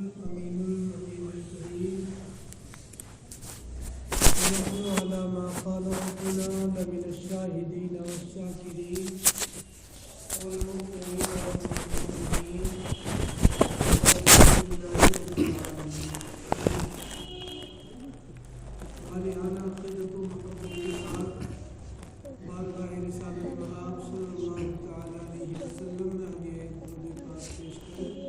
أمين النبي الكريم ونحن على ما قال ربنا لمن الشاهدين والشاكرين والمؤمنين والمؤمنين والحمد لله رب العالمين. خالقانہ عقیدت و محبت کے ساتھ بارگاہ رسالت مآب صلی اللہ تعالی علیہ وسلم میں یہ درود پاک پیش کریں.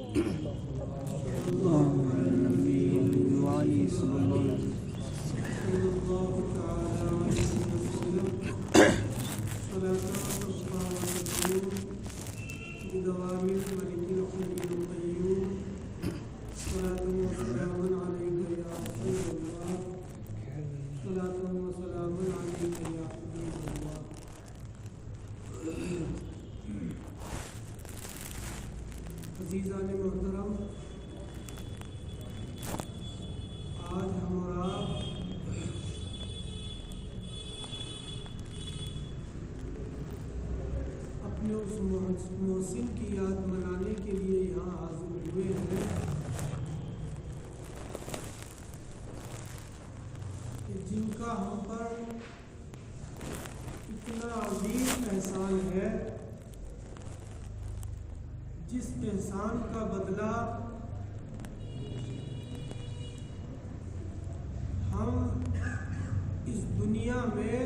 عزیزان محترم، آج ہم اور آپ اپنے اس محسن کی یاد منانے کے لیے یہاں حاضر ہوئے ہیں کہ جن کا ہم پر اتنا عظیم احسان ہے، جس احسان کا بدلہ ہم اس دنیا میں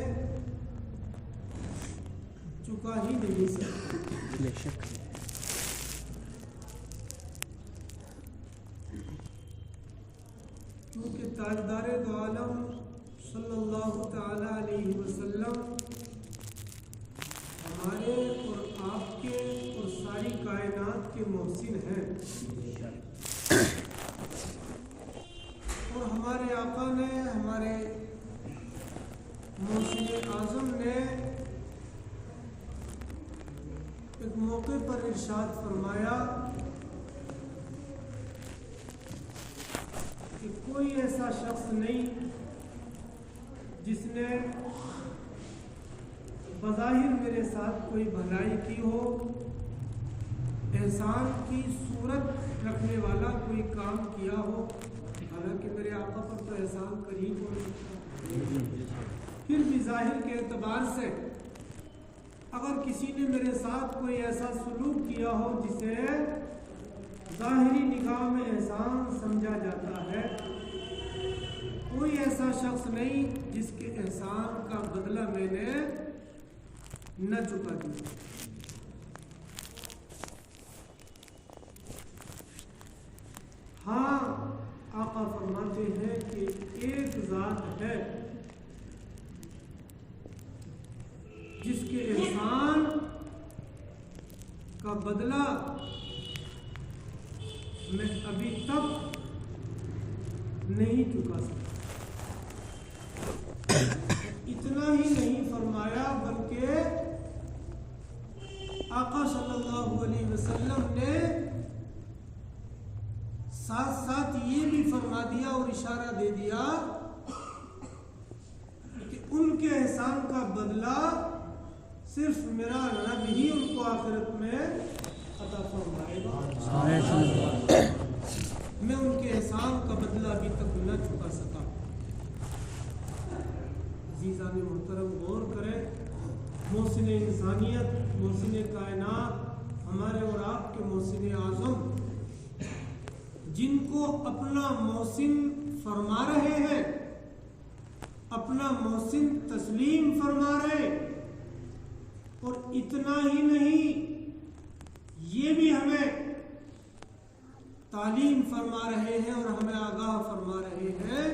چکا ہی نہیں سکتے. بے شک کیونکہ تاجدار دو عالم صلی اللہ تعالی علیہ وسلم ہمارے اور آپ کے اور ساری کائنات کے محسن ہیں، اور ہمارے آقا نے، ہمارے محسن اعظم نے ایک موقع پر ارشاد فرمایا کہ کوئی ایسا شخص نہیں جس نے بظاہر میرے ساتھ کوئی بھلائی کی ہو، احسان کی صورت رکھنے والا کوئی کام کیا ہو، حالانکہ میرے آقا پر تو احسان قریب ہو سکتا، پھر بھی ظاہر کے اعتبار سے اگر کسی نے میرے ساتھ کوئی ایسا سلوک کیا ہو جسے ظاہری نگاہ میں احسان سمجھا جاتا ہے، کوئی ایسا شخص نہیں جس کے احسان کا بدلہ میں نے نہ چکا دیا. ہاں، آقا فرماتے ہیں کہ ایک ذات ہے جس کے احسان کا بدلہ میں ابھی تک نہیں چکا سکتا. اتنا ہی نہیں فرمایا بلکہ آقا صلی اللہ علیہ وسلم نے ساتھ ساتھ یہ بھی فرما دیا اور اشارہ دے دیا کہ ان کے احسان کا بدلہ صرف میرا رب ہی ان کو آخرت میں عطا فرمائے گا. میں ان کے احسان کا بدلہ ابھی تک نہ چکا سکا. عزیزان محترم، غور کریں، محسن انسانیت، محسن کائنات، ہمارے اور آپ کے محسن اعظم جن کو اپنا محسن فرما رہے ہیں، اپنا محسن تسلیم فرما رہے، اور اتنا ہی نہیں، یہ بھی ہمیں تعلیم فرما رہے ہیں اور ہمیں آگاہ فرما رہے ہیں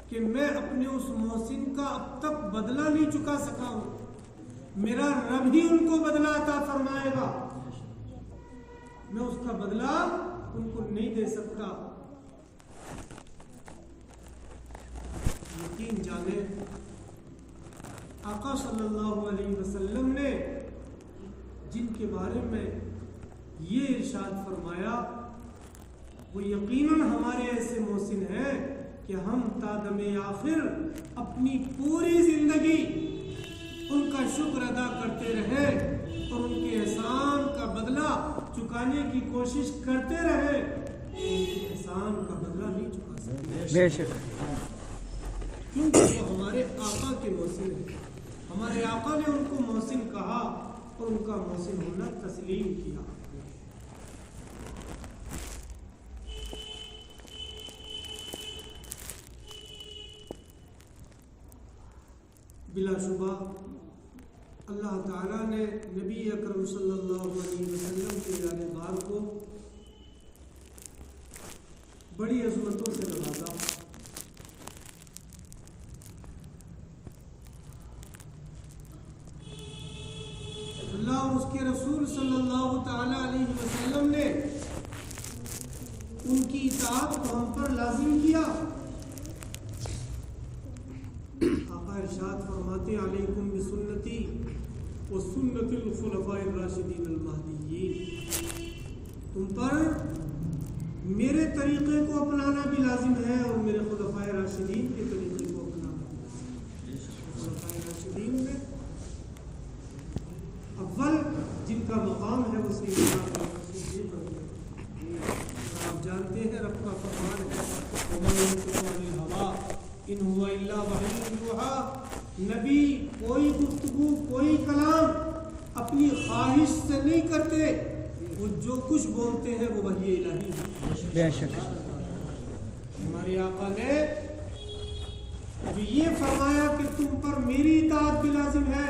کہ میں اپنے اس محسن کا اب تک بدلہ نہیں چکا سکا ہوں، میرا رب ہی ان کو بدلہ عطا فرمائے گا، میں اس کا بدلہ ان کو نہیں دے سکتا. یقین جانیں، آقا صلی اللہ علیہ وسلم نے جن کے بارے میں یہ ارشاد فرمایا وہ یقیناً ہمارے ایسے محسن ہیں کہ ہم تا دم آخر اپنی پوری زندگی ان کا شکر ادا کرتے رہے اور ان کے احسان کا بدلہ چکانے کی کوشش کرتے رہے. احسان بے شک کیونکہ وہ ہمارے آقا کے محسن ہیں. ہمارے آقا نے ان کو محسن کہا اور ان کا محسن ہونا تسلیم کیا. بلا شبہ اللہ تعالیٰ نے نبی اکرم صلی اللہ علیہ وسلم کے جانبدار کو بڑی عظمتوں سے نوازا. اللہ اور اس کے رسول صلی اللہ تعالیٰ علیہ وسلم نے ان کی اطاعت کو ہم پر لازم کیا. آقا ارشاد فرماتے علیکم بسنتی و سنت الخلفاء الراشدین المہدیین، تم پر میرے طریقے کو اپنانا بھی لازم ہے اور میرے خلفاء راشدین کے طریقے کو اپنانا بھی لازم ہے. خلفاء راشدین میں اول جن کا مقام ہے وہ سیدنا ابو بکر صدیق رضی اللہ عنہ. آپ جانتے ہیں رب کا فرمان ہے وما ينطق عن الهوى ان هو الا وحی یوحی. نبی کوئی گفتگو کوئی کلام اپنی خواہش سے نہیں کرتے، وہ جو کچھ بولتے ہیں وہ وحی الہی ہے. بے شک ہمارے آقا نے جو یہ فرمایا کہ تم پر میری اطاعت بھی لازم ہے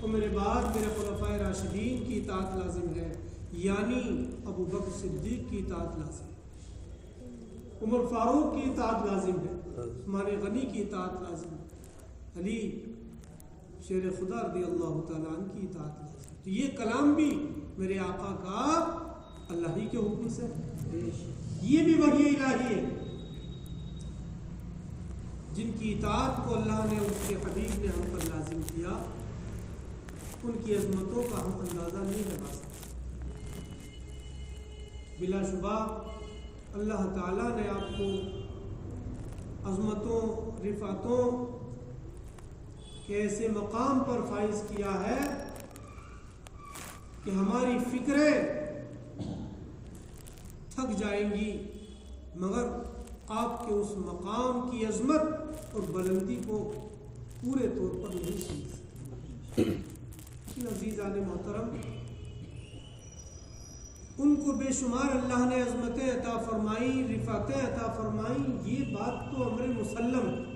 اور میرے بعد میرے خلفائے راشدین کی اطاعت لازم ہے، یعنی ابو بکر صدیق کی اطاعت لازم ہے، عمر فاروق کی اطاعت لازم ہے، عثمان غنی کی اطاعت لازم ہے، علی شیر خدا رضی اللہ تعالیٰ عنہ کی اطاعت لازم ہے. تو یہ کلام بھی میرے آقا کا اللہ ہی کے حکم سے ہے، یہ بھی وحی الہی ہے. جن کی اطاعت کو اللہ نے اس کے حبیب نے ہم پر لازم کیا، ان کی عظمتوں کا ہم اندازہ نہیں لگا سکتے. بلا شبہ اللہ تعالیٰ نے آپ کو عظمتوں رفعتوں کے ایسے مقام پر فائز کیا ہے کہ ہماری فکریں تھک جائیں گی مگر آپ کے اس مقام کی عظمت اور بلندی کو پورے طور پر نہیں سمجھ سکتے. عزیزان محترم، ان کو بے شمار اللہ نے عظمتیں عطا فرمائی، رفعتیں عطا فرمائی، یہ بات تو امر مسلم ہے.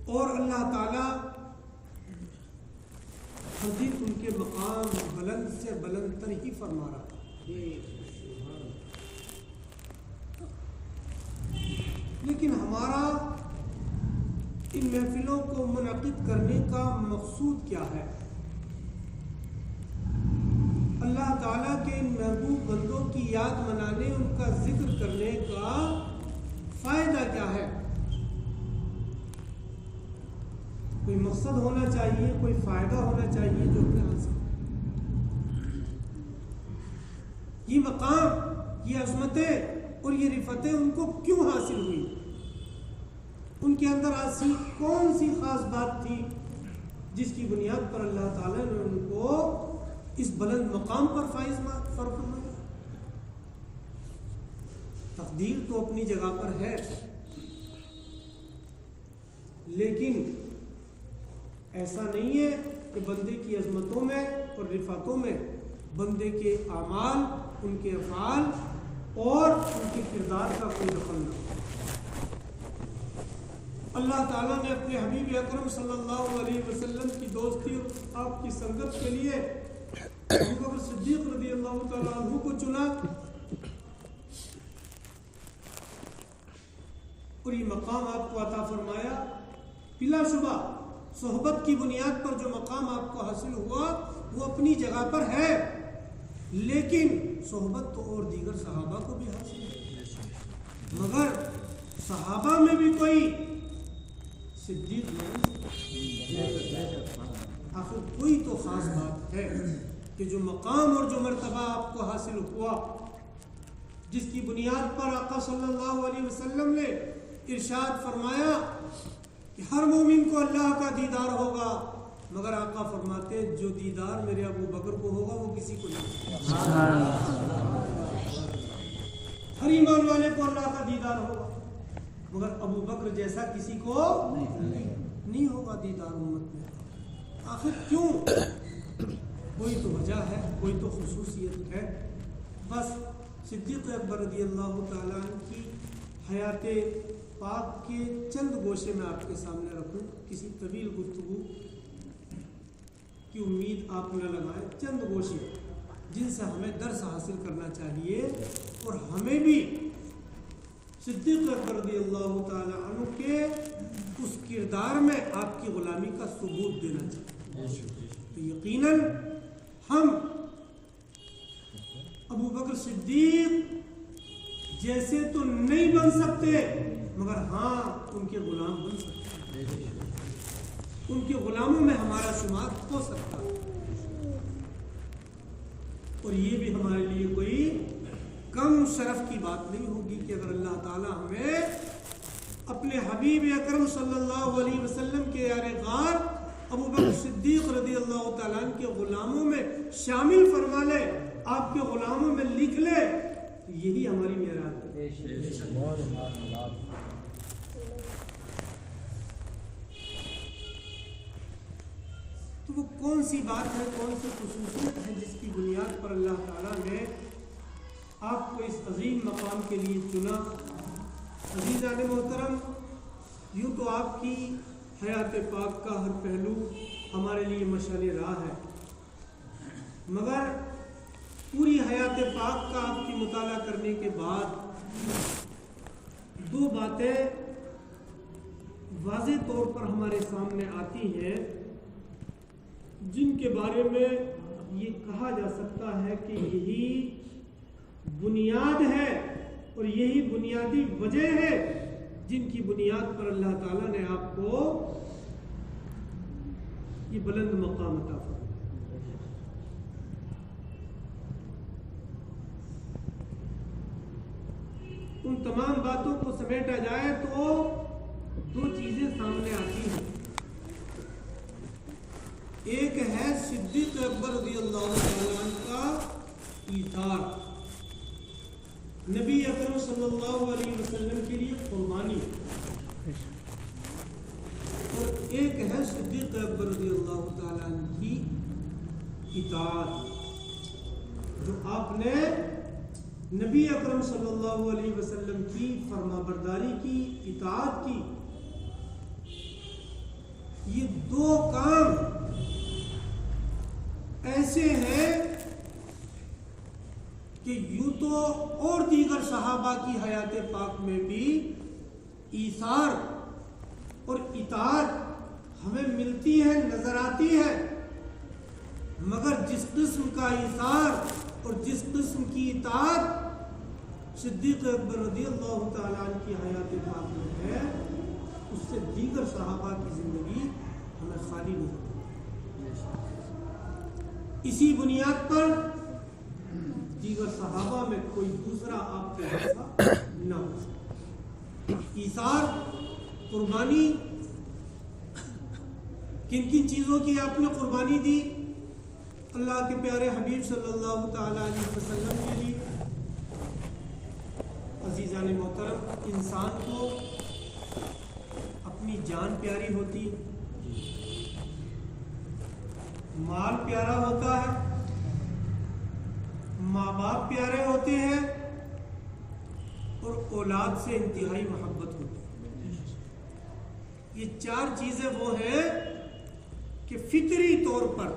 اور اللہ تعالیٰ ہر دن ان کے مقام بلند سے بلند تر ہی فرما رہا ہے. لیکن ہمارا ان محفلوں کو منعقد کرنے کا مقصود کیا ہے؟ اللہ تعالیٰ کے ان محبوب بندوں کی یاد منانے، ان کا ذکر کرنے کا فائدہ کیا ہے؟ کوئی مقصد ہونا چاہیے، کوئی فائدہ ہونا چاہیے جو اپنے حاصل. یہ مقام، یہ عظمتیں اور یہ رفعتیں ان کو کیوں حاصل ہوئی؟ ان کے اندر ایسی کون سی خاص بات تھی جس کی بنیاد پر اللہ تعالیٰ نے ان کو اس بلند مقام پر فائز فرمایا؟ تقدیر تو اپنی جگہ پر ہے، لیکن ایسا نہیں ہے کہ بندے کی عظمتوں میں اور رفعتوں میں بندے کے اعمال، ان کے افعال اور ان کے کردار کا کوئی دخل نہ ہو. اللہ تعالیٰ نے اپنے حبیب اکرم صلی اللہ علیہ وسلم کی دوستی اور آپ کی سنگت کے لیے ابو بکر صدیق رضی اللہ تعالیٰ عنہ کو چنا اور یہ مقام آپ کو عطا فرمایا. بلا شبہ صحبت کی بنیاد پر جو مقام آپ کو حاصل ہوا وہ اپنی جگہ پر ہے، لیکن صحبت تو اور دیگر صحابہ کو بھی حاصل ہے. مگر صحابہ میں بھی کوئی صدیق نہیں، آخر کوئی تو خاص بات ہے کہ جو مقام اور جو مرتبہ آپ کو حاصل ہوا، جس کی بنیاد پر آقا صلی اللہ علیہ وسلم نے ارشاد فرمایا کہ ہر مومن کو اللہ کا دیدار ہوگا، مگر آقا فرماتے جو دیدار میرے ابو بکر کو ہوگا وہ کسی کو نہیں. ہر ایمان والے کو اللہ کا دیدار ہوگا، مگر ابو بکر جیسا کسی کو نہیں ہوگا دیدار امت میں۔ آخر کیوں؟ کوئی تو وجہ ہے، کوئی تو خصوصیت ہے۔ بس صدیق اکبر رضی اللہ تعالیٰ عنہ کی حیات پاک کے چند گوشے میں آپ کے سامنے رکھوں، کسی طویل گفتگو کی امید آپ نہ لگائیں، چند گوشے جن سے ہمیں درس حاصل کرنا چاہیے، اور ہمیں بھی صدیق اکبر رضی اللہ تعالیٰ عنہ کے اس کردار میں آپ کی غلامی کا ثبوت دینا چاہیے۔ تو یقیناً ہم ابو بکر صدیق جیسے تو نہیں بن سکتے، مگر ہاں ان کے غلام بن سکتے ہیں، ان کے غلاموں میں ہمارا شمار ہو سکتا ہے۔ اور یہ بھی ہمارے لیے کوئی کم شرف کی بات نہیں ہوگی کہ اگر اللہ تعالی ہمیں اپنے حبیب اکرم صلی اللہ علیہ وسلم کے یار غار ابو بکر صدیق رضی اللہ تعالیٰ عنہ کے غلاموں میں شامل فرما لے، آپ کے غلاموں میں لکھ لے، تو یہی ہماری معراج ہے۔ تو وہ کون سی بات ہے، کون سی خصوصیت ہے جس کی بنیاد پر اللہ تعالیٰ نے آپ کو اس عظیم مقام کے لیے چنا؟ عزیزان محترم، یوں تو آپ کی حیات پاک کا ہر پہلو ہمارے لیے مشعل راہ ہے، مگر پوری حیات پاک کا آپ کی مطالعہ کرنے کے بعد دو باتیں واضح طور پر ہمارے سامنے آتی ہیں جن کے بارے میں یہ کہا جا سکتا ہے کہ یہی بنیاد ہے اور یہی بنیادی وجہ ہے جن کی بنیاد پر اللہ تعالیٰ نے آپ کو یہ بلند مقام عطا فرمایا۔ ان تمام باتوں کو سمیٹا جائے تو دو چیزیں سامنے آتی ہیں۔ ایک ہے صدیق اکبر رضی اللہ تعالیٰ عنہ کا ایثار، نبی اکرم صلی اللہ علیہ وسلم کے لیے قربانی، اور ایک ہے صدیق اکبر رضی اللہ تعالیٰ عنہ کی اطاعت، جو آپ نے نبی اکرم صلی اللہ علیہ وسلم کی فرما برداری کی، اطاعت کی۔ یہ دو کام ایسے ہیں کہ یوں تو اور دیگر صحابہ کی حیات پاک میں بھی ایثار اور اطاعت ہمیں ملتی ہے، نظر آتی ہے، مگر جس قسم کا ایثار اور جس قسم کی اطاعت صدیق اکبر رضی اللہ تعالیٰ عنہ کی حیات پاک میں ہے، اس سے دیگر صحابہ کی زندگی ہمیں خالی نہیں ہوتی۔ اسی بنیاد پر دیگر صحابہ میں کوئی دوسرا آپ کے جیسا نہ ہو سکتا۔ ایثار، قربانی، کن کن چیزوں کی آپ نے قربانی دی؟ اللہ کے پیارے حبیب صلی اللہ تعالی علیہ وسلم کے لیے۔ عزیزان محترم، انسان کو اپنی جان پیاری ہوتی، مال پیارا ہوتا ہے، ماں باپ پیارے ہوتے ہیں، اور اولاد سے انتہائی محبت ہوتی ہے۔ یہ چار چیزیں وہ ہیں کہ فطری طور پر،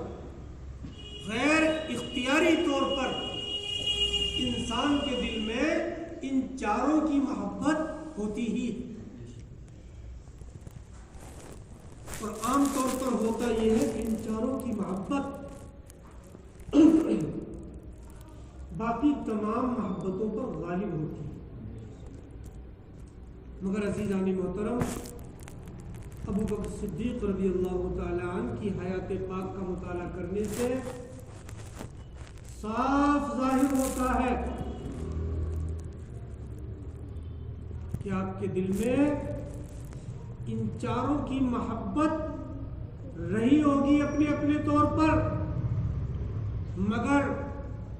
غیر اختیاری طور پر انسان کے دل میں ان چاروں کی محبت ہوتی ہی ہے، اور عام طور پر ہوتا یہ ہے کہ ان چاروں کی محبت باقی تمام محبتوں پر غالب ہوتی ہے۔ مگر عزیزان محترم، ابو بکر صدیق رضی اللہ تعالی عنہ کی حیات پاک کا مطالعہ کرنے سے صاف ظاہر ہوتا ہے کہ آپ کے دل میں ان چاروں کی محبت رہی ہوگی اپنے اپنے طور پر، مگر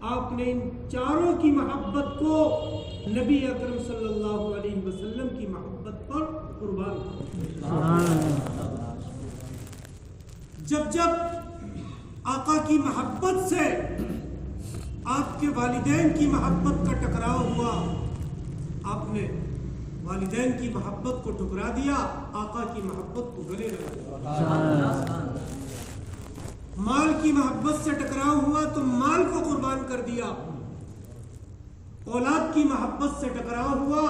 آپ نے ان چاروں کی محبت کو نبی اکرم صلی اللہ علیہ وسلم کی محبت پر قربان کرو۔ جب جب آقا کی محبت سے آپ کے والدین کی محبت کا ٹکراؤ ہوا، آپ نے والدین کی محبت کو ٹکرا دیا، آقا کی محبت کو گلے لگا۔ مال کی محبت سے ٹکراؤ ہوا تو مال کو قربان کر دیا، اولاد کی محبت سے ٹکراؤ ہوا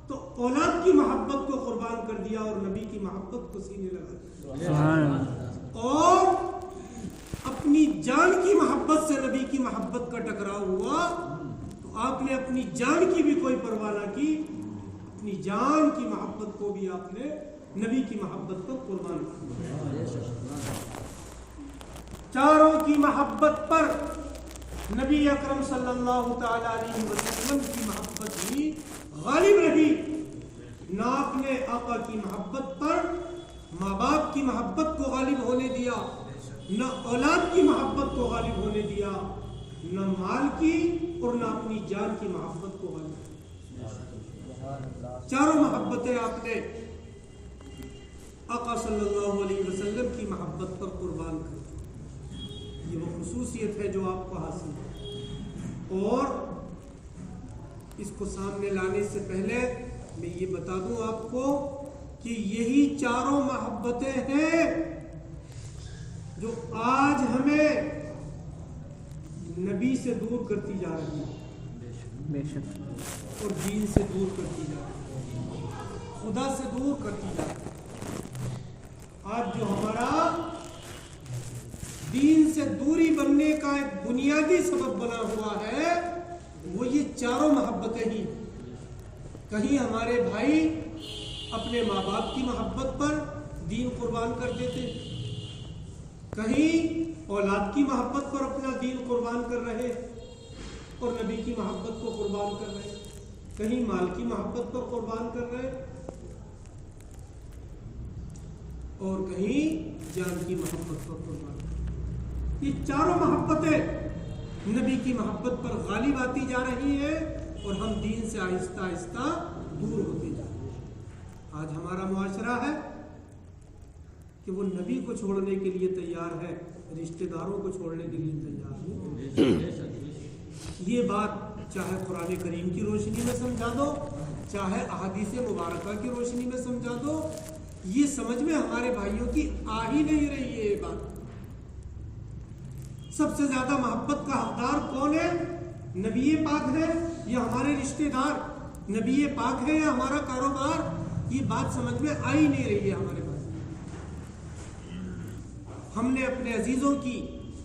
تو اولاد کی محبت کو قربان کر دیا اور نبی کی محبت کو سینے لگا دیا، اور اپنی جان کی محبت سے نبی کی محبت کا ٹکراؤ ہوا تو آپ نے اپنی جان کی بھی کوئی پرواہ نہ کی، اپنی جان کی محبت کو بھی آپ نے نبی کی محبت پر قربان کیا۔ چاروں کی محبت پر نبی اکرم صلی اللہ تعالی علیہ وسلم کی محبت ہی غالب رہی، نہ آپ نے آقا کی محبت پر ماں باپ کی محبت کو غالب ہونے دیا، نہ اولاد کی محبت کو غالب ہونے دیا، نہ مال کی اور نہ اپنی جان کی محبت کو غالب ہونے دیا۔ چاروں محبتیں آپ نے آقا صلی اللہ علیہ وسلم کی محبت پر قربان کر دی۔ یہ وہ خصوصیت ہے جو آپ کو حاصل ہے، اور اس کو سامنے لانے سے پہلے میں یہ بتا دوں آپ کو کہ یہی چاروں محبتیں ہیں جو آج ہمیں نبی سے دور کرتی جا رہی ہیں، بے شک، اور دین سے دور کرتی جا رہی ہیں، خدا سے دور کرتی جا رہی ہیں۔ آج جو ہمارا دین سے دوری بننے کا ایک بنیادی سبب بنا ہوا ہے وہ یہ چاروں محبتیں ہی۔ کہیں ہمارے بھائی اپنے ماں باپ کی محبت پر دین قربان کر دیتے، کہیں اولاد کی محبت پر اپنا دین قربان کر رہے اور نبی کی محبت کو قربان کر رہے، کہیں مال کی محبت پر قربان کر رہے اور کہیں جان کی محبت پر قربان کر رہے۔ یہ چاروں محبتیں نبی کی محبت پر غالب آتی جا رہی ہیں اور ہم دین سے آہستہ آہستہ دور ہوتے جا رہے ہیں۔ آج ہمارا معاشرہ ہے کہ وہ نبی کو چھوڑنے کے لیے تیار ہے، رشتہ داروں کو چھوڑنے کے لیے تیار ہے۔ یہ بات چاہے قرآن کریم کی روشنی میں سمجھا دو، چاہے احادیث مبارکہ کی روشنی میں سمجھا دو، یہ سمجھ میں ہمارے بھائیوں کی آ ہی نہیں رہی ہے۔ یہ بات سب سے زیادہ محبت کا حقدار کون ہے؟ نبی پاک ہے یا ہمارے رشتہ دار؟ نبی پاک ہے یا ہمارا کاروبار؟ یہ بات سمجھ میں آ ہی نہیں رہی ہے ہمارے پاس۔ ہم نے اپنے عزیزوں کی،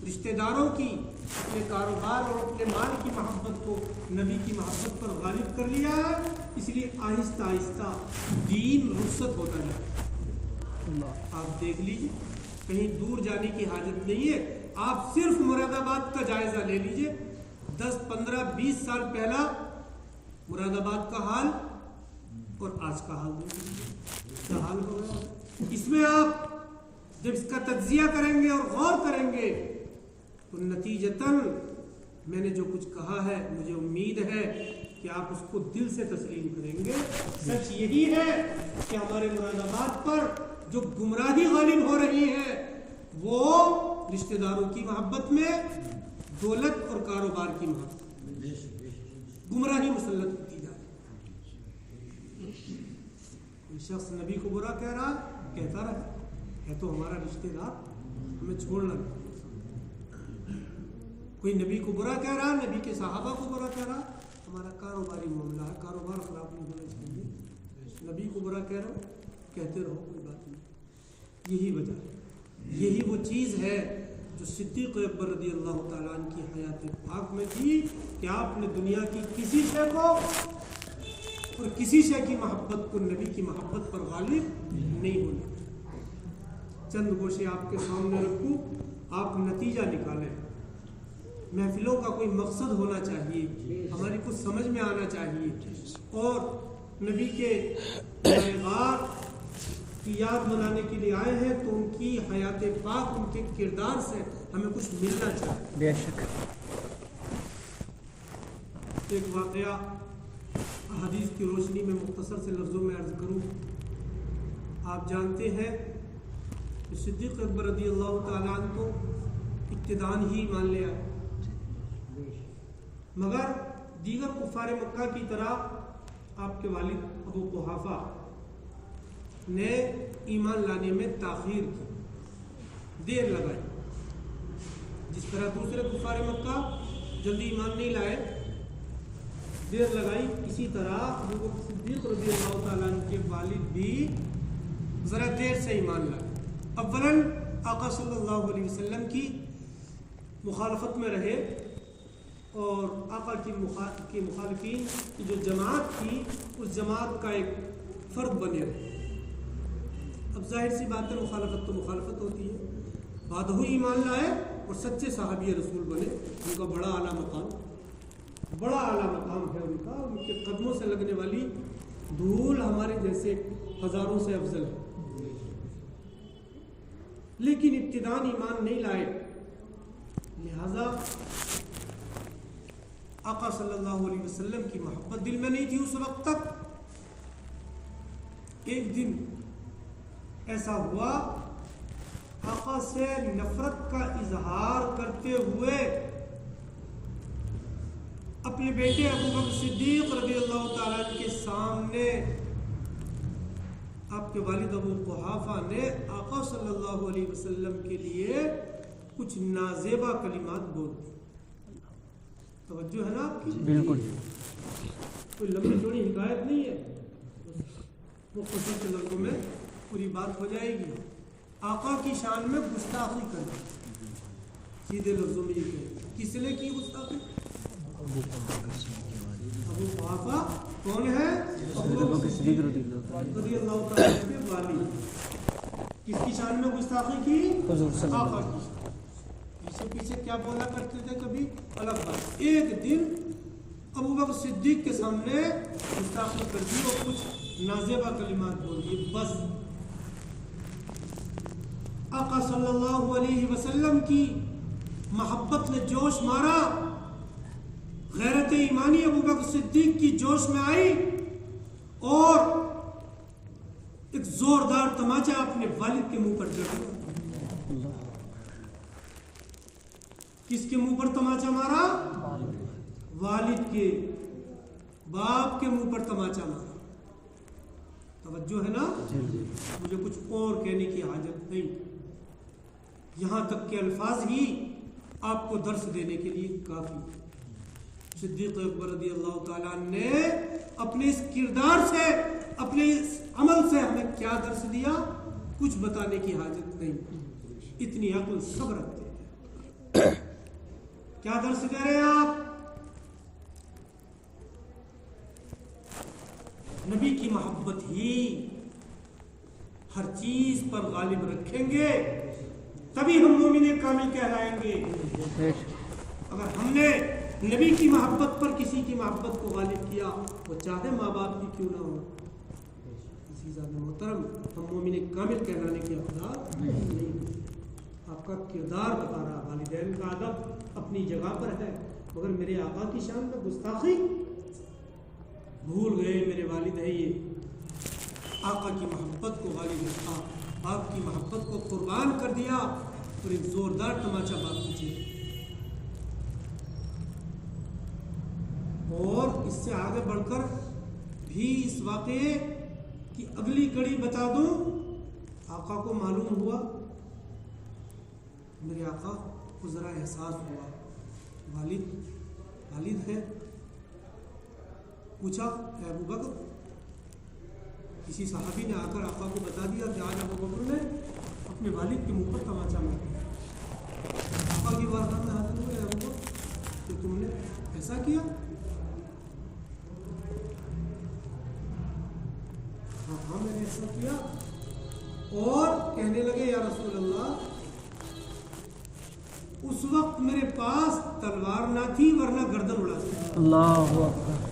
رشتہ داروں کی، اپنے کاروبار اور اپنے مال کی محبت کو نبی کی محبت پر غالب کر لیا ہے، اس لیے آہستہ آہستہ دین رخصت ہوتا جاتا ہے۔ آپ دیکھ لیجیے، کہیں دور جانے کی حاجت نہیں ہے، آپ صرف مراد آباد کا جائزہ لے لیجیے۔ 10 15 20 سال پہلا مراد آباد کا حال اور آج کا حال دیکھیے کیا حال ہو گیا۔ اس میں آپ جب اس کا تجزیہ کریں گے اور غور کریں گے تو نتیجتاً میں نے جو کچھ کہا ہے مجھے امید ہے کہ آپ اس کو دل سے تسلیم کریں گے۔ سچ یہی ہے کہ ہمارے مراد آباد پر جو گمراہی غالب ہو رہی ہے وہ رشتہ داروں کی محبت میں، دولت اور کاروبار کی محبت میں گمراہی مسلط ہوتی جا رہی ہے۔ کوئی شخص نبی کو برا کہہ رہا کہتا رہے، ہے تو ہمارا رشتہ دار، ہمیں چھوڑنا نہیں۔ کوئی نبی کو برا کہہ رہا، نبی کے صحابہ کو برا کہہ رہا، ہمارا کاروباری معاملہ ہے، کاروبار خراب نہیں ہونا چاہیے۔ نبی کو برا کہہ رہا کہتے رہو، کوئی بات نہیں۔ یہی وجہ ہے، یہی وہ چیز ہے جو صدیق اکبر رضی اللہ تعالیٰ عنہ کی حیات پاک میں تھی کہ آپ نے دنیا کی کسی شے کو اور کسی شے کی محبت کو نبی کی محبت پر غالب نہیں ہونے۔ چند گوشے آپ کے سامنے رکھوں، آپ نتیجہ نکالیں۔ محفلوں کا کوئی مقصد ہونا چاہیے، ہماری کچھ سمجھ میں آنا چاہیے، اور نبی کے غار کی یاد منانے کے لیے آئے ہیں تو ان کی حیات پاک، ان کے کردار سے ہمیں کچھ ملنا چاہیے۔ بے شک ایک واقعہ حدیث کی روشنی میں مختصر سے لفظوں میں عرض کروں، آپ جانتے ہیں کہ صدیق اکبر رضی اللہ تعالیٰ عنہ کو ابتداءً ہی مان لیا، مگر دیگر کفار مکہ کی طرح آپ کے والد ابو قحافہ نے ایمان لانے میں تاخیر کی، دیر لگائی۔ جس طرح دوسرے کفار مکہ جلدی ایمان نہیں لائے، دیر لگائی، اسی طرح ابو بکر صدیق رضی اللہ تعالیٰ عنہ کے والد بھی ذرا دیر سے ایمان لائے۔ اولاً آقا صلی اللہ علیہ وسلم کی مخالفت میں رہے اور آقا کی مخالفین کی جو جماعت تھی اس جماعت کا ایک فرد بنے رہے۔ اب ظاہر سی بات ہے، مخالفت تو مخالفت ہوتی ہے۔ بعد ہی ایمان لائے اور سچے صحابی رسول بنے، ان کا بڑا اعلیٰ مقام ہے ان کا، ان کے قدموں سے لگنے والی دھول ہمارے جیسے ہزاروں سے افضل ہے، لیکن ابتداء ایمان نہیں لائے، لہذا آقا صلی اللہ علیہ وسلم کی محبت دل میں نہیں تھی اس وقت تک۔ ایک دن ایسا ہوا، آقا سے نفرت کا اظہار کرتے ہوئے اپنے بیٹے ابو بکر صدیق رضی اللہ تعالیٰ عنہ کے سامنے آپ کے والد ابو قحافہ نے آقا صلی اللہ علیہ وسلم کے لیے کچھ نازیبا کلمات بول دی۔ توجہ ہے نا آپ کی؟ بالکل، کوئی لمبی چوڑی حکایت نہیں ہے، مختصر کے لفظوں میں پوری بات ہو جائے گی۔ آقا کی شان میں گستاخی کرنا، سیدھے لفظوں میں یہ کہیں، کس نے کی گستاخی؟ ابو قحافہ کون ہے؟ ابو بکر صدیق رضی اللہ تعالیٰ کے والد۔ کس کی شان میں گستاخی کی؟ آقا کی۔ پیچھے پیچھے کیا بولا کرتے تھے کبھی الگ بات۔ ایک دن ابو بکر صدیق کے سامنے گستاخی کر دی اور کچھ نازیبا کلمات بول دیے، بس آقا صلی اللہ علیہ وسلم کی محبت نے جوش مارا، غیرت ایمانی ابو بکر صدیق کی جوش میں آئی اور ایک زوردار تماچا اپنے والد کے منہ پر جڑا۔ کس کے منہ پر تماچا مارا؟ والد کے، باپ کے منہ پر تماچا مارا۔ توجہ ہے نا؟ مجھے کچھ اور کہنے کی حاجت نہیں، یہاں تک کہ الفاظ ہی آپ کو درس دینے کے لیے کافی۔ صدیق اکبر رضی اللہ تعالیٰ نے اپنے اس کردار سے، اپنے اس عمل سے ہمیں کیا درس دیا، کچھ بتانے کی حاجت نہیں، اتنی عقل سب رکھتے ہیں۔ کیا درس دے رہے ہیں آپ؟ نبی کی محبت ہی ہر چیز پر غالب رکھیں گے، تبھی ہم مومن کامل کہلائیں گے۔ اگر ہم نے نبی کی محبت پر کسی کی محبت کو غالب کیا، وہ چاہے ماں باپ کی کیوں نہ ہو، اسی ذات محترم ہم مومن کامل کہلانے کے حقدار نہیں۔ آپ کا کردار بتا رہا، والدین کا ادب اپنی جگہ پر ہے، مگر میرے آقا کی شان میں گستاخی، بھول گئے میرے والد ہے یہ، آقا کی محبت کو غالب رکھا، باپ کی محبت کو قربان کر دیا اور ایک زوردار تماچا باپ کیجیے۔ اور اس سے آگے بڑھ کر بھی اس واقعے کی اگلی کڑی بتا دوں۔ آقا کو معلوم ہوا، میرے آقا کو ذرا احساس ہوا والد ہے، پوچھا اے ابو بکر، کسی صحابی نے آ کر آقا کو بتا دیا کہ آج ابو بکر نے اپنے والد کے منہ پر تماچا مارا۔ آقا کی بارگاہ میں حاضر ہوئے، ابو بکر کہ تم نے ایسا کیا؟ ہاں میں نے ایسا کیا، اور کہنے لگے یا رسول اللہ، اس وقت میرے پاس تلوار نہ تھی ورنہ گردن اڑا سکتا۔ اللہ اکبر۔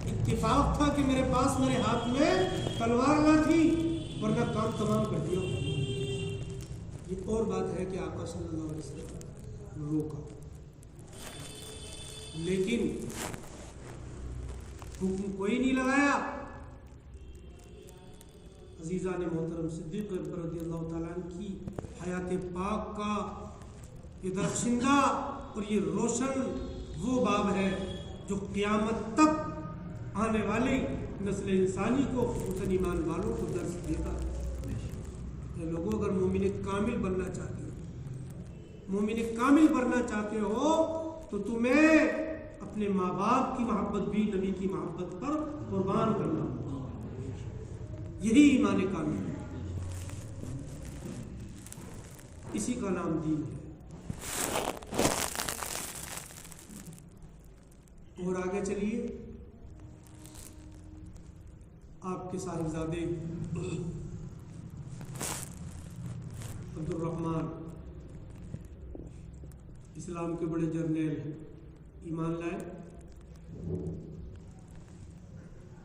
اتفاق تھا کہ میرے پاس، میرے ہاتھ میں تلوار نہ تھی ورنہ کام تمام کر دیا۔ یہ اور بات ہے کہ آقا صلی اللہ علیہ وسلم روکا، لیکن حکم کوئی نہیں لگایا۔ عزیزان محترم، صدیق اکبر رضی اللہ تعالیٰ عنہ کی حیات پاک کا یہ درخشندہ اور یہ روشن وہ باب ہے جو قیامت تک آنے والی نسل انسانی کو، خصوصاً ایمان والوں کو درس دیتا ہے۔ اے لوگوں، اگر مومن کامل بننا چاہتے ہو، مومن کامل بننا چاہتے ہو تو تمہیں اپنے ماں باپ کی محبت بھی نبی کی محبت پر قربان کرنا ہوگا۔ یہی ایمان کامل ہے، اسی کا نام دین ہے۔ اور آگے چلیے، آپ کے صاحبزادے عبد الرحمن اسلام کے بڑے جرنیل ہیں، ایمان لائے،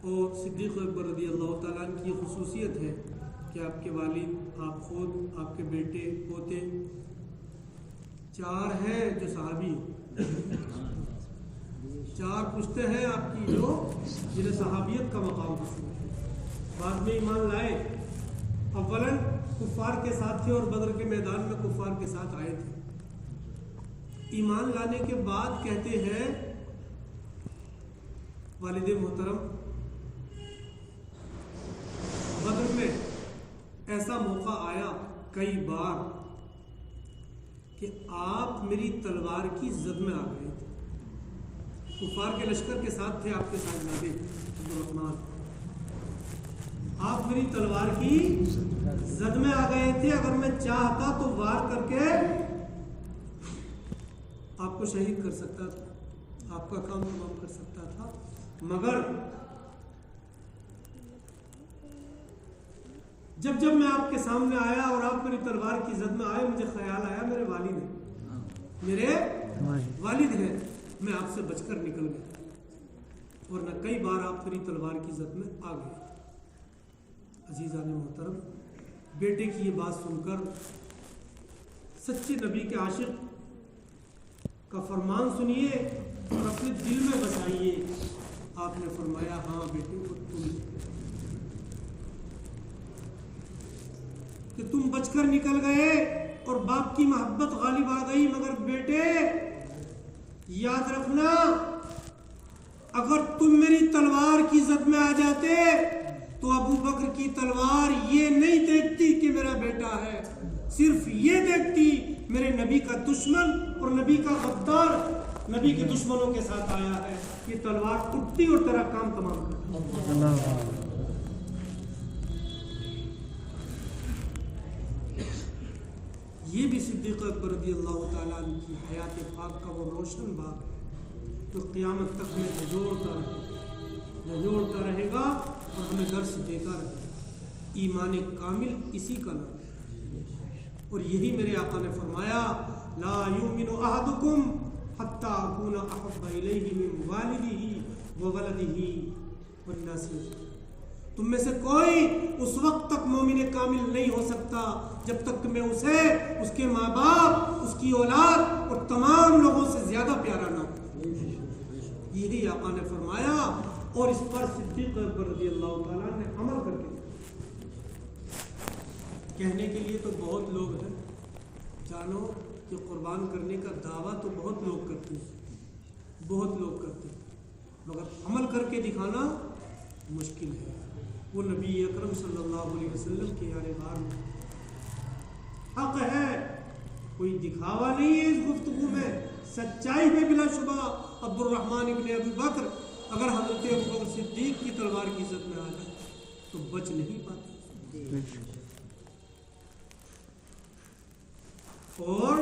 اور صدیق اکبر رضی اللہ تعالیٰ عنہ کی خصوصیت ہے کہ آپ کے والد، آپ خود، آپ کے بیٹے، پوتے 4 ہیں جو صحابی ہیں، 4 پشتے ہیں آپ کی جو جنہیں صحابیت کا مقام حاصل ہے، بعد میں ایمان لائے۔ اولاً کفار کے ساتھ تھے اور بدر کے میدان میں کفار کے ساتھ آئے تھے۔ ایمان لانے کے بعد کہتے ہیں والد محترم، بدر میں ایسا موقع آیا کئی بار کہ آپ میری تلوار کی زد میں آ گئے تھے۔ کفار کے لشکر کے ساتھ تھے آپ کے صاحبزادے عبد الرحمن، آپ میری تلوار کی زد میں آ گئے تھے۔ اگر میں چاہتا تو وار کر کے آپ کو شہید کر سکتا تھا، آپ کا کام تمام کر سکتا تھا، مگر جب میں آپ کے سامنے آیا اور آپ میری تلوار کی زد میں آئے، مجھے خیال آیا میرے والد ہیں، میں آپ سے بچ کر نکل گیا، ورنہ کئی بار آپ میری تلوار کی زد میں آ گئے۔ عزیزان محترم، بیٹے کی یہ بات سن کر سچے نبی کے عاشق کا فرمان سنیے اور اپنے دل میں بسائیے۔ آپ نے فرمایا، ہاں بیٹے، وہ تم بچ کر نکل گئے اور باپ کی محبت غالب آ گئی، مگر بیٹے یاد رکھنا، اگر تم میری تلوار کی زد میں آ جاتے تو ابو بکر کی تلوار یہ نہیں دیکھتی کہ میرا بیٹا ہے، صرف یہ دیکھتی میرے نبی کا دشمن اور نبی کا غدار نبی کے دشمنوں کے ساتھ آیا ہے، یہ تلوار اٹھتی اور تیرا کام تمام کرتی۔ یہ بھی صدیق اکبر رضی اللہ تعالیٰ عنہ کی حیات پاک کا وہ روشن باب ہے جو قیامت تک میں جھنجھوڑتا رہے گا اور ہمیں درس دیتا رہے گا۔ ایمان کامل اسی کا نام ہے، اور یہی میرے آقا نے فرمایا، لا یؤمن احدکم حتی اکون احب الیہ من والدہ وولدہ والناس اجمعین۔ تم میں سے کوئی اس وقت تک مومن کامل نہیں ہو سکتا جب تک کہ میں اسے، اس کے ماں باپ، اس کی اولاد اور تمام لوگوں سے زیادہ پیارا نہ ہو۔ یہی آقا نے فرمایا، اور اس پر صدیق اکبر رضی اللہ تعالیٰ نے عمل کر کے کہنے کے لیے تو بہت لوگ ہیں، جانو کہ قربان کرنے کا دعویٰ تو بہت لوگ کرتے ہیں، مگر عمل کر کے دکھانا مشکل ہے۔ وہ نبی اکرم صلی اللہ علیہ وسلم کے یار غار میں حق ہے، کوئی دکھاوا نہیں ہے اس گفتگو میں، سچائی ہے بلا شبہ۔ عبد الرحمن ابن ابی بکر اگر حضرت ابوبکر صدیق کی تلوار کی عزت میں آ جائے تو بچ نہیں پاتے۔ اور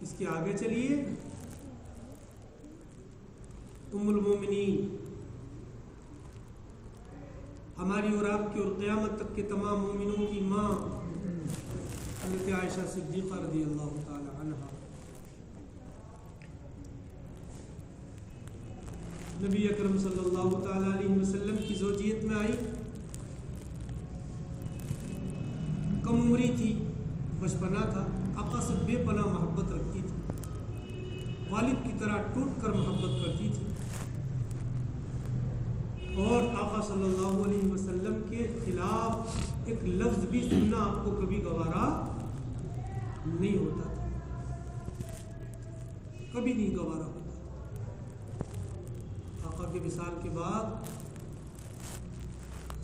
اس کے آگے چلیے، ام المومنین، ہماری اور آپ کی اور قیامت تک کے تمام مومنوں کی ماں حضرت عائشہ صدیقہ رضی اللہ تعالی عنہا، نبی اکرم صلی اللہ تعالی علیہ وسلم کی زوجیت میں آئی، کم عمری تھی، بچپنا تھا، آقا سے بے پناہ محبت رکھتی تھی، والد کی طرح ٹوٹ کر محبت کرتی تھی، اور آقا صلی اللہ علیہ وسلم کے خلاف ایک لفظ بھی سننا آپ کو کبھی گوارا نہیں ہوتا تھا، کبھی نہیں گوارا ہوتا۔ آقا کے وصال کے بعد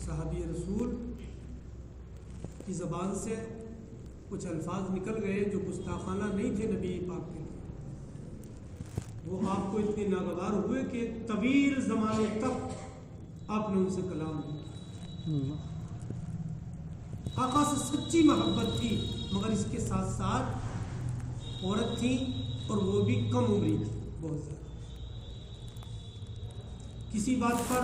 صحابی رسول کی زبان سے کچھ الفاظ نکل گئے جو گستاخانہ نہیں تھے نبی پاک کے لیے، وہ آپ کو اتنے ناگوار ہوئے کہ طویل زمانے تک آپ نے ان سے کلام نہیں۔ آقا سے سچی محبت تھی، مگر اس کے ساتھ ساتھ عورت تھی اور وہ بھی کم عمری تھی، بہت زیادہ۔ کسی بات پر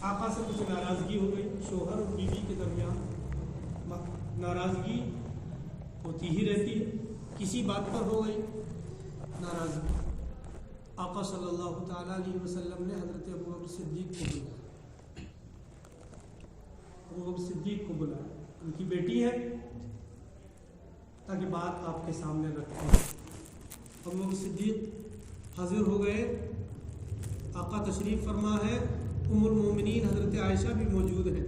آقا سے کچھ ناراضگی ہو گئی، شوہر اور بیوی کے درمیان ناراضگی ہوتی ہی رہتی ہے، کسی بات پر ہو گئی ناراضگی، آقا صلی اللہ تعالیٰ علیہ وسلم نے حضرت ابوبکر صدیق کو بلایا، ان کی بیٹی ہے، تاکہ بات آپ کے سامنے رکھیں۔ ابوبکر صدیق حاضر ہو گئے، آقا تشریف فرما ہے، ام المومنین حضرت عائشہ بھی موجود ہے۔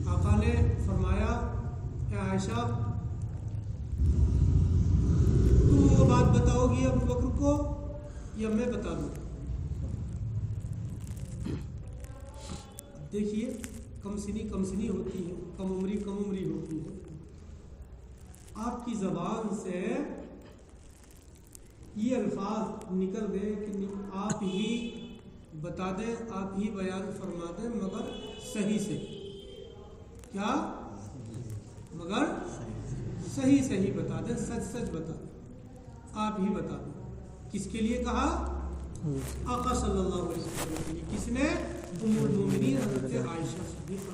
آقا نے فرمایا، اے عائشہ تم وہ بات بتاؤ گی ابوبکر کو یا میں بتا دوں؟ دیکھیے کم سنی ہوتی ہے، کم عمری ہوتی ہے، آپ کی زبان سے یہ الفاظ نکل گئے کہ آپ ہی بتا دیں، آپ ہی بیان فرما دیں، مگر صحیح سے، کیا؟ مگر صحیح بتا دیں، سچ بتا دیں، آپ ہی بتا دیں۔ کس کے لیے کہا؟ آقا صلی اللہ علیہ وسلم کے لیے۔ کس نے؟ ام المومنین حضرت عائشہ صدیقہ۔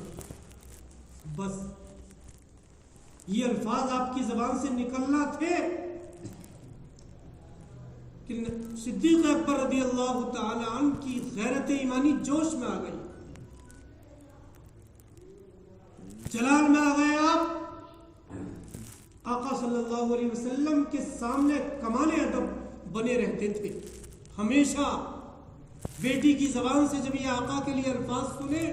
بس یہ الفاظ آپ کی زبان سے نکلنا تھے کہ صدیق اکبر رضی اللہ تعالی عنہ کی غیرت ایمانی جوش میں آ گئی، جلال میں آ گئے۔ آپ آقا صلی اللہ علیہ وسلم کے سامنے کمال ادب بنے رہتے تھے ہمیشہ۔ بیٹی کی زبان سے جب یہ آقا کے لیے الفاظ سنے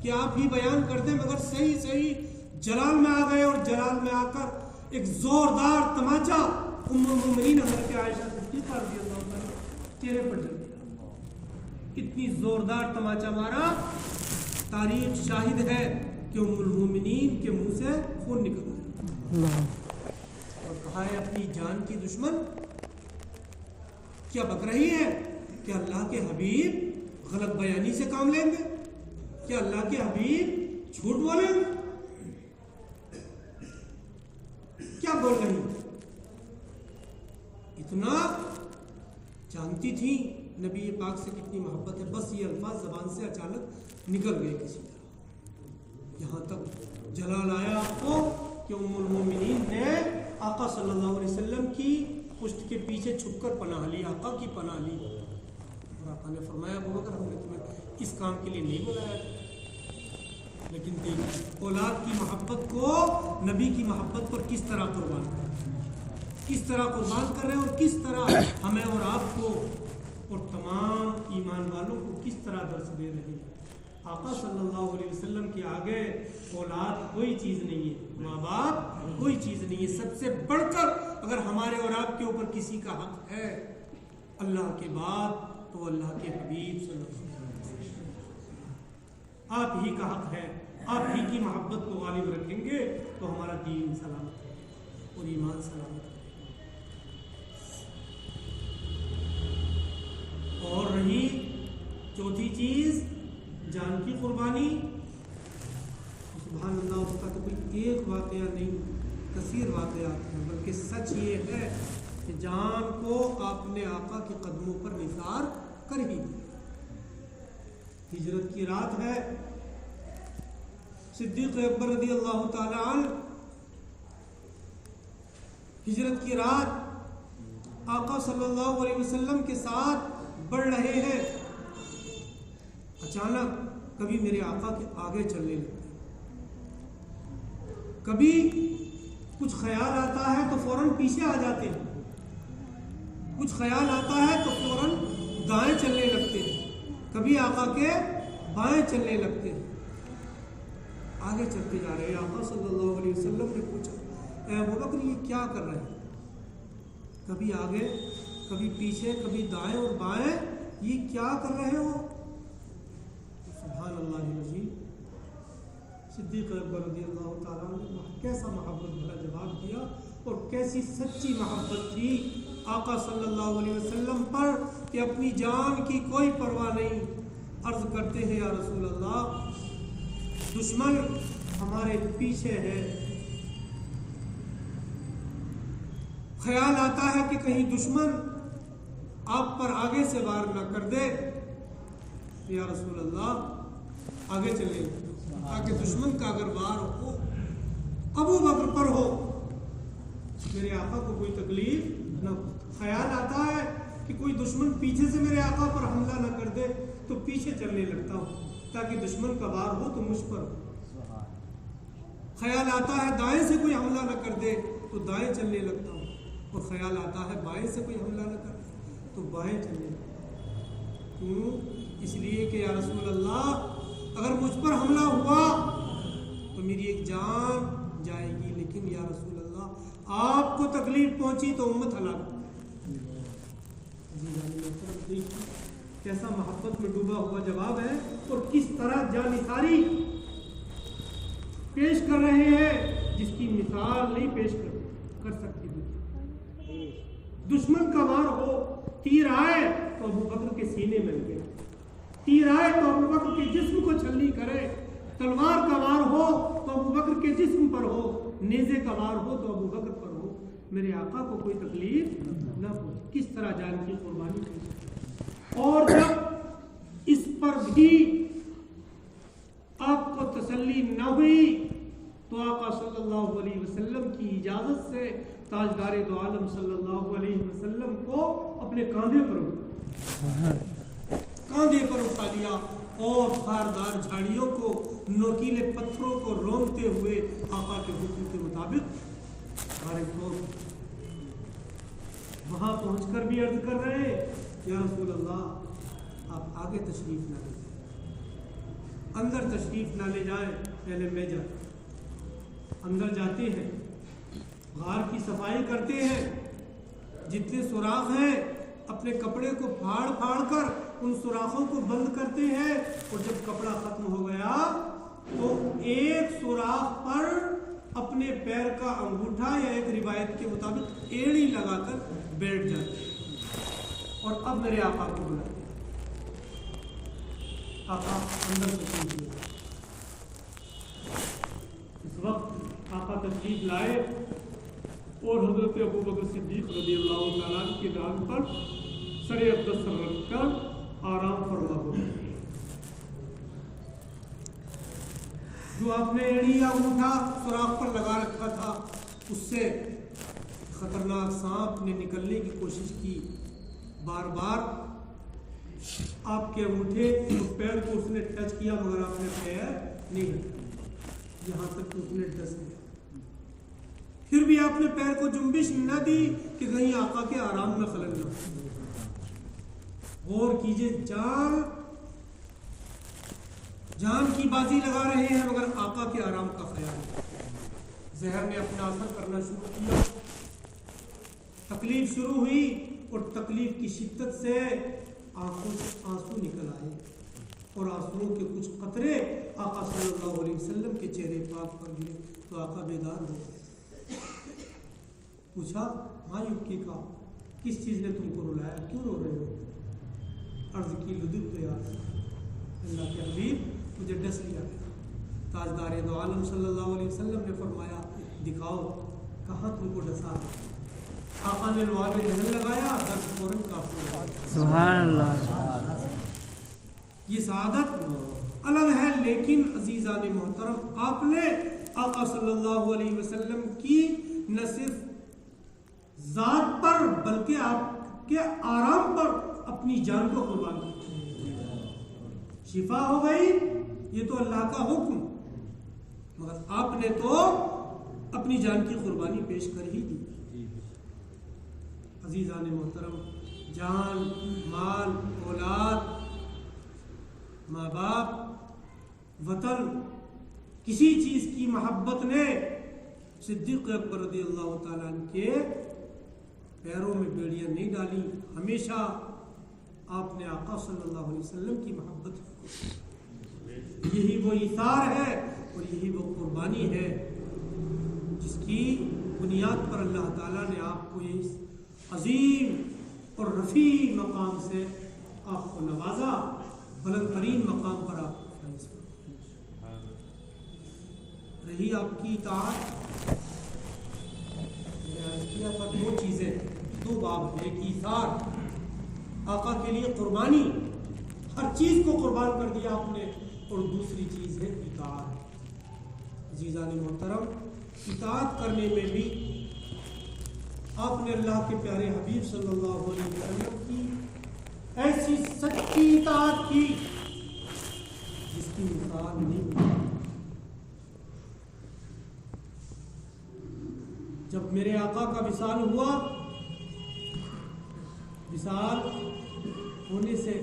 کہ آپ ہی بیان کرتے، مگر صحیح جلال میں آ گئے، اور جلال میں آ کر ایک زوردار تماچا ام المومنین حضرت عائشہ صدیقہ رضی اللہ عنہ چہرے پر جل گیا۔ اتنی زوردار تماچا مارا، تاریخ شاہد ہے کہ ام المومنین کے منہ سے خون نکل گیا اور کہا ہے اپنی جان کی دشمن کیا بک رہی ہے؟ کیا اللہ کے حبیب غلط بیانی سے کام لیں گے؟ کیا اللہ کے حبیب جھوٹ بولیں گے؟ کیا بول رہی ہیں؟ اتنا جانتی تھی نبی پاک سے کتنی محبت ہے، بس یہ الفاظ زبان سے اچانک نکل گئے کسی طرح۔ یہاں تک جلال آیا آپ کو کہ ام المومنین نے آقا صلی اللہ علیہ وسلم کی پشت کے پیچھے چھپ کر پناہ لی، آقا کی پناہ لی، اور آقا نے فرمایا ابوبکر ہم نے تمہیں اس کام کے لیے نہیں بلایا، لیکن دیکھ اولاد کی محبت کو نبی کی محبت پر کس طرح قربان کر رہے ہیں، اور کس طرح ہمیں اور آپ کو اور تمام ایمان والوں کو کس طرح درس دے رہے ہیں۔ آقا صلی اللہ علیہ وسلم کے آگے اولاد کوئی چیز نہیں ہے، ماں باپ کوئی چیز نہیں ہے۔ سب سے بڑھ کر اگر ہمارے اور آپ کے اوپر کسی کا حق ہے اللہ کے بعد تو اللہ کے حبیب صلی اللہ علیہ وسلم، آپ ہی کا حق ہے۔ آپ ہی کی محبت کو غالب رکھیں گے تو ہمارا دین سلامت ہے اور ایمان سلامت ہے۔ اور رہی چوتھی چیز جان کی قربانی، سبحان اللہ، اس کا تو کوئی ایک واقعہ نہیں، کثیر واقعات ہیں، بلکہ سچ یہ ہے کہ جان کو آپ نے آقا کے قدموں پر نثار کر ہی دیا۔ ہجرت کی رات ہے، صدیق اکبر رضی اللہ تعالی عنہ ہجرت کی رات آقا صلی اللہ علیہ وسلم کے ساتھ بڑھ رہے ہیں، اچانک کبھی میرے آقا کے آگے چلنے لگتے، کبھی کچھ خیال آتا ہے تو فوراً پیچھے آ جاتے ہیں، کچھ خیال آتا ہے تو فوراً دائیں چلنے لگتے ہیں، کبھی آقا کے بائیں چلنے لگتے ہیں۔ آگے چلتے جا رہے ہیں، آقا صلی اللہ علیہ وسلم نے پوچھا اے ابوبکر یہ کیا کر رہے ہیں؟ کبھی آگے کبھی پیچھے، کبھی دائیں اور بائیں، یہ کیا کر رہے ہو؟ سبحان اللہ العظیم، صدیق اکبر رضی اللہ تعالیٰ نے کیسا محبت بھرا جواب دیا، اور کیسی سچی محبت تھی آقا صلی اللہ علیہ وسلم پر کہ اپنی جان کی کوئی پرواہ نہیں۔ عرض کرتے ہیں یا رسول اللہ دشمن ہمارے پیچھے ہے، خیال آتا ہے کہ کہیں دشمن آپ پر آگے سے وار نہ کر دے، یا رسول اللہ آگے چلے تاکہ دشمن کا اگر وار ہو ابو بکر پر ہو میرے آقا کو کوئی تکلیف نہ ہو۔ خیال آتا ہے کہ کوئی دشمن پیچھے سے میرے آقا پر حملہ نہ کر دے تو پیچھے چلنے لگتا ہوں تاکہ دشمن کا وار ہو تو مجھ پر ہو۔ خیال آتا ہے دائیں سے کوئی حملہ نہ کر دے تو دائیں چلنے لگتا ہوں، اور خیال آتا ہے بائیں سے کوئی حملہ نہ کر دے تو بائیں چلنے لگتا ہوں۔ کیوں؟ اس لیے کہ یا رسول اللہ اگر مجھ پر حملہ ہوا تو میری ایک جان جائے گی، لیکن یا رسول اللہ آپ کو تکلیف پہنچی تو امت ہلاک۔ کیسا محبت میں ڈوبا ہوا جواب ہے، اور کس طرح جانثاری پیش کر رہے ہیں جس کی مثال نہیں پیش کر سکتی۔ دشمن کا وار ہو، تیر آئے تو ابو بکر کے سینے میں لگے، تیر آئے تو ابو بکر کے جسم کو چھلنی کرے، تلوار کا وار ہو تو ابو بکر کے جسم پر ہو، نیزے کا وار ہو تو ابو بکر پر ہو، میرے آقا کو کوئی تکلیف نہ ہو۔ کس طرح جان کی قربانی کی، اور جب اس پر بھی آپ کو تسلی نہ ہوئی تو آقا صلی اللہ علیہ وسلم کی اجازت سے تاجدار دو عالم صلی اللہ علیہ وسلم کو اپنے کاندھے پر اٹھا لیا، اور خاردار جھاڑیوں کو، نوکیلے پتھروں کو رونگتے ہوئے آقا کے حکم کے مطابق وہاں پہنچ کر بھی عرض کر رہے یا رسول اللہ آپ آگے تشریف نہ لے جائیں، اندر تشریف نہ لے جائیں، پہلے میں جاتا ہوں۔ اندر جاتے ہیں، غار کی صفائی کرتے ہیں، جتنے سوراخ ہیں اپنے کپڑے کو پھاڑ پھاڑ کر ان سوراخوں کو بند کرتے ہیں، اور جب کپڑا ختم ہو گیا تو ایک سوراخ پر اپنے پیر کا انگوٹھا یا ایک روایت کے مطابق ایڑی لگا کر بیٹھ جاتے ہیں، اور اب میرے آقا کو بلاتے ہیں۔ آقا اندر تشریف لائے، اس وقت آقا تشریف لائے اور حضرت ابو بکر صدیق رضی اللہ تعالیٰ کے دان پر سر اقدس رکھ کر آرام فرما ہو۔ جو آپ نے ایڑی یا انگوٹھا سوراخ پر لگا رکھا تھا اس سے خطرناک سانپ نے نکلنے کی کوشش کی، بار بار آپ کے انگوٹھے اور پیر کو اس نے ٹچ کیا مگر آپ نے پیر نہیں ہٹایا، یہاں تک کہ اس نے ڈس گیا۔ پھر بھی آپ نے پیر کو جنبش نہ دی کہ کہیں آقا کے آرام میں خلل نہ ہو۔ غور کیجئے، جان کی بازی لگا رہے ہیں مگر آقا کے آرام کا خیال ہے۔ زہر نے اپنا اثر کرنا شروع کیا، تکلیف شروع ہوئی، اور تکلیف کی شدت سے آنکھوں سے آنسو نکل آئے، اور آنسوؤں کے کچھ قطرے آقا صلی اللہ علیہ وسلم کے چہرے پاک پر گرے تو آقا بیدار ہو گئے۔ پوچھا ماں یبکی کا، کس چیز نے تم کو رلایا، کیوں رو رہے ہو؟ عرض کی لدغت یار اللہ کے حبیب مجھے ڈس لیا گیا۔ تاجدار دو عالم صلی اللہ علیہ وسلم نے فرمایا دکھاؤ کہاں تم کو ڈسا۔ آقا نے لعاب دہن لگایا، درد فوراً کافی ہو گیا۔ سبحان اللہ۔ یہ سعادت الگ ہے، لیکن عزیزان محترم آپ نے آقا صلی اللہ علیہ وسلم کی نہ صرف ذات پر بلکہ آپ کے آرام پر اپنی جان کو قربان کیا۔ شفا ہو گئی، یہ تو اللہ کا حکم، مگر آپ نے تو اپنی جان کی قربانی پیش کر ہی دی۔ عزیزان محترم، جان، مال، اولاد، ماں باپ، وطن، کسی چیز کی محبت نے صدیق اکبر رضی اللہ تعالیٰ عنہ کے پیروں میں بیڑیاں نہیں ڈالی. ہمیشہ آپ نے آقا صلی اللہ علیہ وسلم کی محبت کی. یہی وہ ایثار ہے اور یہی وہ قربانی ہے جس کی بنیاد پر اللہ تعالیٰ نے آپ کو اس عظیم اور رفیع مقام سے آپ کو نوازا، بلند ترین مقام پر آپ کو فائز فرمایا. رہی آپ کی اطاعت، میں نے عرض کیا تھا دو چیزیں، دو باب ہیں. ایک ایثار، آقا کے لیے قربانی، ہر چیز کو قربان کر دیا آپ نے، اور دوسری چیز ہے اطاعت. عزیزان محترم، اطاعت کرنے میں بھی آپ نے اللہ کے پیارے حبیب صلی اللہ علیہ وسلم کی ایسی سچی اطاعت کی جس کی مثال نہیں ملی. جب میرے آقا کا وصال ہوا، وصال ہونے سے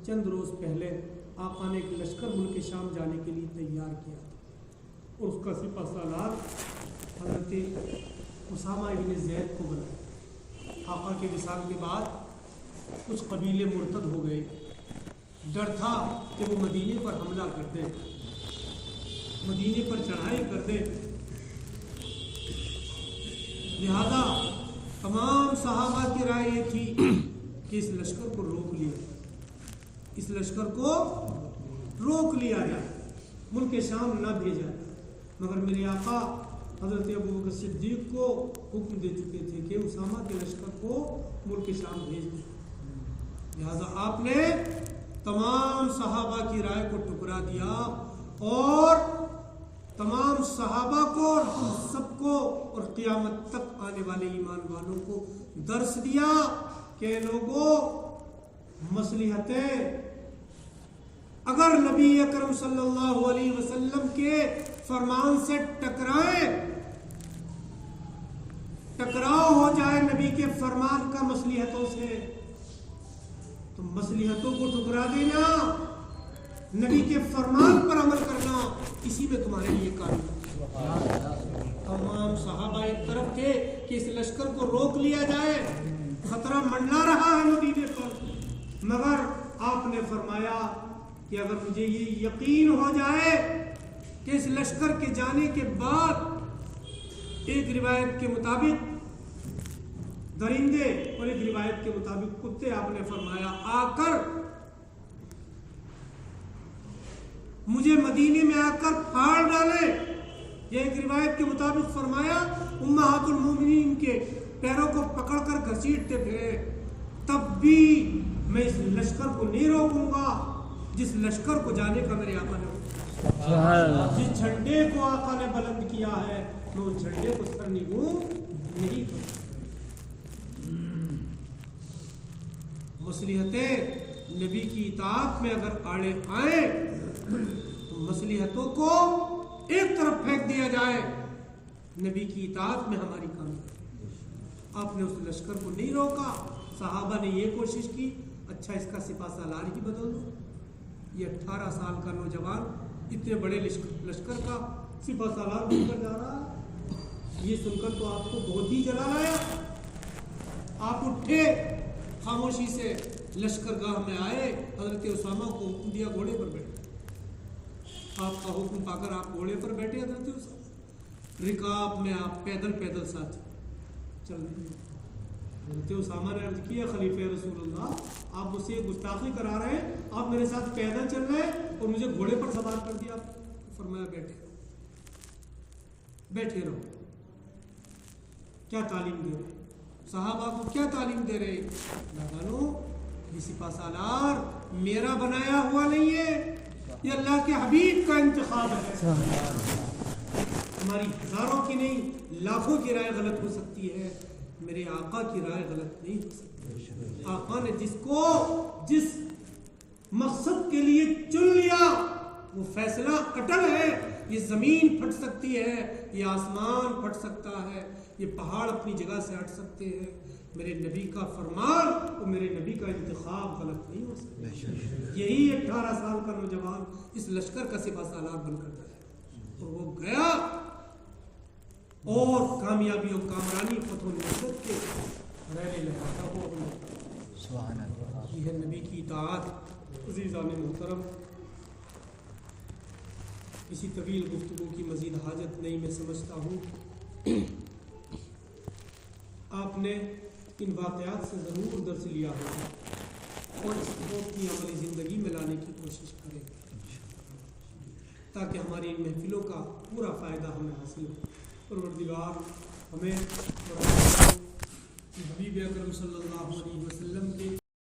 چند روز پہلے آقا نے ایک لشکر ملک شام جانے کے لیے تیار کیا اور اس کا سپہ سالار حضرت اسامہ ابن زید کو بلایا. آقا کے وصال کے بعد کچھ قبیلے مرتد ہو گئے. ڈر تھا کہ وہ مدینے پر حملہ کر دیں، مدینے پر چڑھائی کر دیں. لہذا تمام صحابہ کی رائے یہ تھی کہ اس لشکر کو روک لیا، اس لشکر کو روک لیا جائے، ملک شام نہ بھیجا جائے. مگر میرے آقا حضرت ابوبکر صدیق کو حکم دے چکے تھے کہ اسامہ کے لشکر کو ملک شام بھیج دیں. لہذا آپ نے تمام صحابہ کی رائے کو ٹکرا دیا اور تمام صحابہ کو اور ہم سب کو اور قیامت تک آنے والے ایمان والوں کو درس دیا کہ لوگوں، مصلحتیں اگر نبی اکرم صلی اللہ علیہ وسلم کے فرمان سے ٹکراؤ ہو جائے نبی کے فرمان کا مصلحتوں سے، تو مصلحتوں کو ٹکرا دینا، نبی کے فرمان پر عمل کرنا، اسی میں تمہارے لیے کامیاب. تمام صحابہ ایک طرف تھے کہ اس لشکر کو روک لیا جائے، خطرہ منڈلا رہا ہے مدینے پر. مگر آپ نے فرمایا کہ اگر مجھے یہ یقین ہو جائے کہ اس لشکر کے جانے کے بعد ایک روایت کے مطابق درندے اور ایک روایت کے مطابق کتے، آپ نے فرمایا آ کر مجھے مدینے میں آ کر پھاڑ ڈالے. یہ ایک روایت کے مطابق فرمایا امہات المومنین کے پیروں کو پکڑ کر گھسیٹتے پھرے، تب بھی میں اس لشکر کو نہیں روکوں گا جس لشکر کو جانے کا میرے آقا نے، جس جھنڈے کو آقا نے بلند کیا ہے میں اس جھنڈے کو سرنگوں نہیں کروں. مصلحتیں نبی کی اطاعت میں اگر آڑے آئیں تو مصلحتوں کو ایک طرف پھینک دیا جائے، نبی کی اطاعت میں ہماری کامیابی. آپ نے اس لشکر کو نہیں روکا. صحابہ نے یہ کوشش کی اچھا اس کا سپہ سالار ہی بدل دو. یہ 18 سال کا نوجوان اتنے بڑے لشکر کا سپہ سالار بن کر جا رہا ہے. یہ سن کر تو آپ کو بہت ہی جلال آیا. آپ اٹھے، خاموشی سے لشکر گاہ میں آئے، حضرت اسامہ کو حکم دیا گھوڑے پر بیٹھے. آپ کا حکم پا کر آپ گھوڑے پر بیٹھے. حضرت اسامہ رکاب میں آپ پیدل ساتھ چل رہے ہیں. حضرت اسامہ نے عرض کیا خلیفہ رسول اللہ، آپ مجھ سے گستاخی کرا رہے ہیں، آپ میرے ساتھ پیدل چل رہے ہیں اور مجھے گھوڑے پر سوار کر دیا. فرمایا بیٹھے رہو. کیا تعلیم دے رہے صحابہ کو، کیا تعلیم دے رہے؟ لگانو یہ سپہ سالار میرا بنایا ہوا نہیں ہے، یہ اللہ کے حبیب کا انتخاب ہے. ہماری ہزاروں کی نہیں لاکھوں کی رائے غلط ہو سکتی ہے، میرے آقا کی رائے غلط نہیں ہو سکتی. آقا نے جس مقصد کے لیے چن لیا وہ فیصلہ اٹل ہے. یہ زمین پھٹ سکتی ہے، یہ آسمان پھٹ سکتا ہے، یہ پہاڑ اپنی جگہ سے ہٹ سکتے ہیں، میرے نبی کا فرمان اور میرے نبی کا انتخاب غلط نہیں ہو سکتا. یہی 18 سال کا نوجوان اس لشکر کا سپہ سالار بن کر گیا اور وہ گیا اور کامیابی اور کامرانی فتح و نصرت کے ریلے لگاتا ہوا. سبحان اللہ. یہ ہے نبی کی اطاعت. عزیزان محترم، کسی طویل گفتگو کی مزید حاجت نہیں میں سمجھتا ہوں. آپ نے ان واقعات سے ضرور درس لیا ہوگا اور اس کو اپنی عملی زندگی میں لانے کی کوشش کریں تاکہ ہماری ان محفلوں کا پورا فائدہ ہمیں حاصل ہو. پروردگار ہمیں حبیب اکرم صلی اللہ علیہ وسلم کے